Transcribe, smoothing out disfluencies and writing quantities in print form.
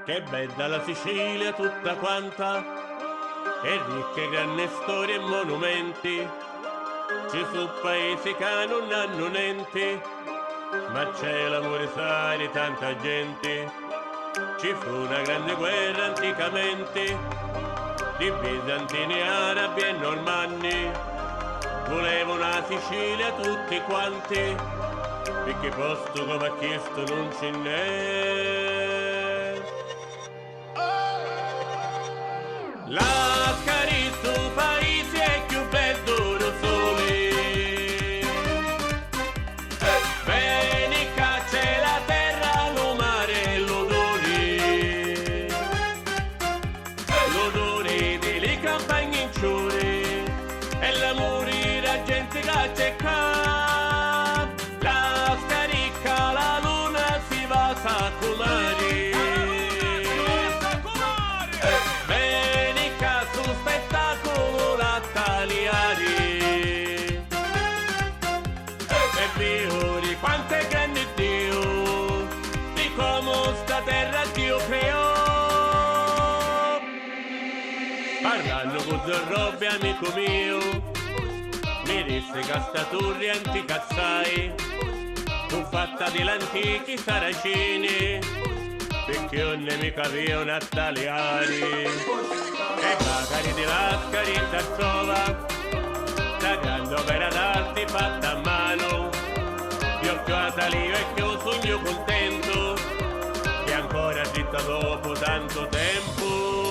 Che bella la Sicilia tutta quanta, e ricche grandi storie e monumenti. Ci sono paesi che non hanno niente, ma c'è l'amore sai di tanta gente. Ci fu una grande guerra anticamente, di bizantini, arabi e normanni. Volevano la Sicilia tutti quanti, perché posto come ha chiesto non ce n'è. La Caristo paese è più bello lo sole. Bene c'è la terra, lo mare e l'odore. L'odore delle campagne in ciore e l'amore la gente che c'è qua. La scarica la luna si va a colare. Quanto è grande Dio, di come sta terra Dio creò. Parlando con Zorrobe, amico mio, mi disse che sta torre antica assai fu fatta di antichi saraceni, perché non mi capivano italiani. E magari di Lascari da trova la grande opera d'arte fatta a mano. Io che ho salito e che ho sogno contento, che ancora zitta dopo tanto tempo.